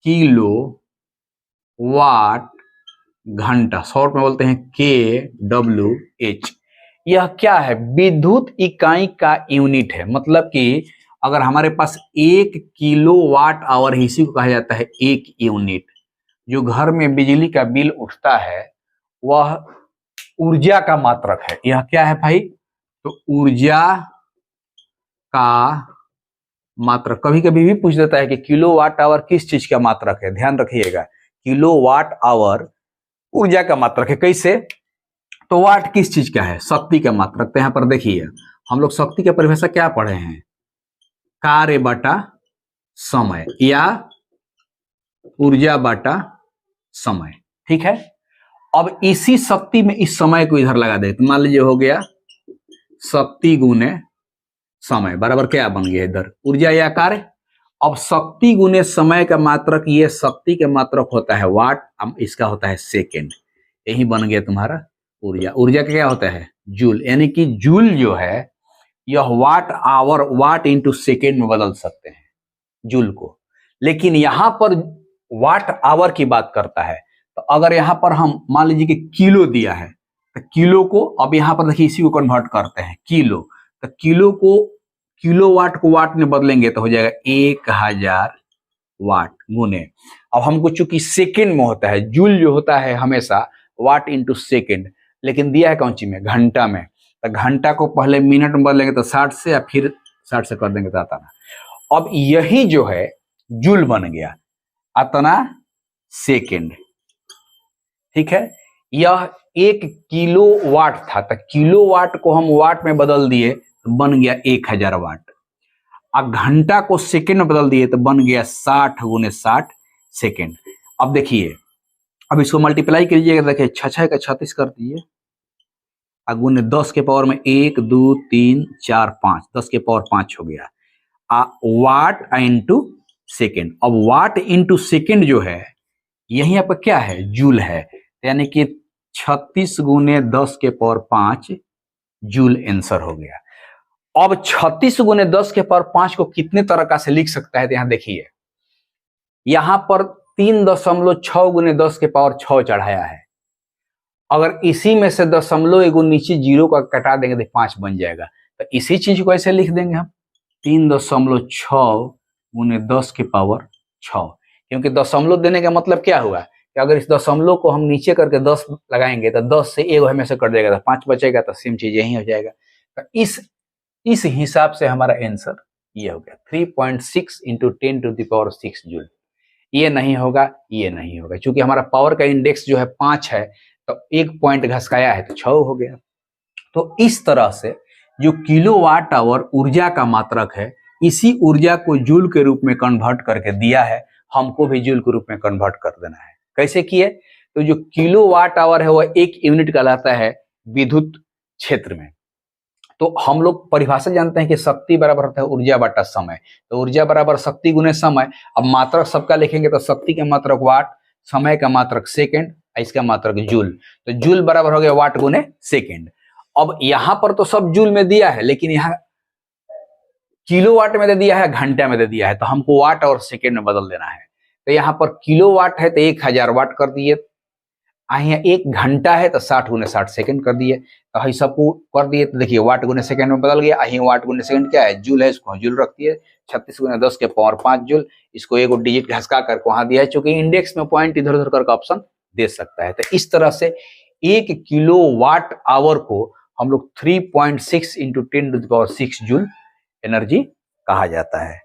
Kilo watt घंटा, short में बोलते हैं KWH। यह क्या है? विद्युत इकाई का यूनिट है। मतलब कि अगर हमारे पास 1 किलोवाट आवर है, इसी को कहा जाता है 1 यूनिट। जो घर में बिजली का बिल उठता है वह ऊर्जा का मात्रक है। यह क्या है भाई? तो ऊर्जा का मात्रक। कभी कभी भी पूछ देता है कि किलोवाट आवर किस चीज का मात्रक है। ध्यान रखिएगा, किलोवाट आवर ऊर्जा का मात्रक है। कैसे? तो वाट किस चीज का है? शक्ति का मात्रक। तो यहां पर देखिए, हम लोग शक्ति का परिभाषा क्या पढ़े हैं? कार्य बटा समय या ऊर्जा बटा समय। ठीक है, अब इसी शक्ति में इस समय को इधर लगा देते। मान लीजिए हो गया शक्ति गुने समय बराबर क्या बन गया इधर? ऊर्जा या कार्य। अब शक्ति गुने समय का मात्रक, ये शक्ति का मात्रक होता है वाट, अब इसका होता है सेकेंड। यही बन गया तुम्हारा ऊर्जा। ऊर्जा का क्या होता है? जूल। यानी कि जूल जो है यह वाट आवर, वाट इंटू सेकेंड में बदल सकते हैं जूल को। लेकिन यहां पर वाट आवर की बात करता है। तो अगर यहां पर हम मान लीजिए कि किलो दिया है, तो किलो को अब यहां पर देखिए इसी को कन्वर्ट करते हैं किलो। तो किलो को किलोवाट को वाट में बदलेंगे तो हो जाएगा 1000 वाट गुने। अब हमको चूंकि सेकेंड में होता है, जूल जो होता है हमेशा वाट इंटू सेकेंड, लेकिन दिया है कौन सी में? घंटा में। तो घंटा को पहले मिनट में बदलेंगे तो 60 से, या फिर 60 से कर देंगे तो आता ना। अब यही जो है जूल बन गया, अतना सेकेंड। ठीक है, यह 1 किलोवाट था, तो किलोवाट को हम वाट में बदल दिए तो बन गया 1000 वाट। अब घंटा को सेकेंड में बदल दिए तो बन गया 60 गुने 60 सेकेंड। अब देखिए, अब इसको मल्टीप्लाई कीजिएगा, देखिए 6 का 36 कर दिए, गुने 10 के पावर में 1 2 3 4 5, 10 के पावर 5 हो गया वाट इंटू सेकेंड। अब वाट इंटू सेकेंड जो है यही आपका क्या है? जूल है। यानी कि 36 गुने 10 के पावर 5 जूल आंसर हो गया। अब 36 गुने 10 के पावर 5 को कितने तरह से लिख सकता है? तो यहां देखिए, यहां पर 3.6 गुने 10 के पावर 6 चढ़ाया है। अगर इसी में से दशमलव एगो नीचे जीरो का कटा देंगे तो 5 बन जाएगा। तो इसी चीज को ऐसे लिख देंगे हम 3.6 गुने 10 के पावर 6। क्योंकि दशमलव देने का मतलब क्या हुआ कि अगर इस दशमलव को हम नीचे करके 10 लगाएंगे तो 10 से एगो हमेशा कट जाएगा, तो 5 बचेगा, तो सेम चीज यही हो जाएगा। तो इस हिसाब से हमारा आंसर ये हो गया 3.6 इंटू 10⁶ जूल। ये नहीं होगा, ये नहीं होगा, क्योंकि हमारा पावर का इंडेक्स जो है 5 है, तो 1 पॉइंट घसकाया है तो 6 हो गया। तो इस तरह से जो किलोवाट आवर ऊर्जा का मात्रक है, इसी ऊर्जा को जूल के रूप में कन्वर्ट करके दिया है, हमको भी जूल के रूप में कन्वर्ट कर देना है। कैसे किए? तो जो किलोवाट आवर है वह 1 यूनिट कहलाता है विद्युत क्षेत्र में। तो हम लोग परिभाषा जानते हैं कि शक्ति बराबर होता है ऊर्जा बटा समय। तो ऊर्जा बराबर शक्ति गुने समय। अब मात्रक सबका लिखेंगे तो शक्ति का मात्रक वाट, समय का मात्रक सेकेंड, इसका मात्रक जूल। तो जूल बराबर हो गया वाट गुने सेकेंड। अब यहां पर तो सब जूल में दिया है, लेकिन यहाँ किलोवाट में दे दिया है, घंटा में दे दिया है, तो हमको वाट और सेकेंड में बदल देना है। तो यहाँ पर किलोवाट है तो 1000 वाट कर दिए, यहाँ 1 घंटा है तो 60 गुने 60 सेकंड कर दिए। तो ही सबको कर दिए, तो देखिए वाट गुने सेकंड में बदल गया। यही वाट गुने सेकंड क्या है? जूल है, इसको जूल रख दिए। 36 गुने 10 के पावर 5 जूल, इसको एगो डिजिट घसका करके वहां दिया है, चूंकि इंडेक्स में पॉइंट इधर उधर करके ऑप्शन दे सकता है। तो इस तरह से 1 किलोवाट आवर को हम लोग 3.6 इंटू 10⁶ जूल एनर्जी कहा जाता है।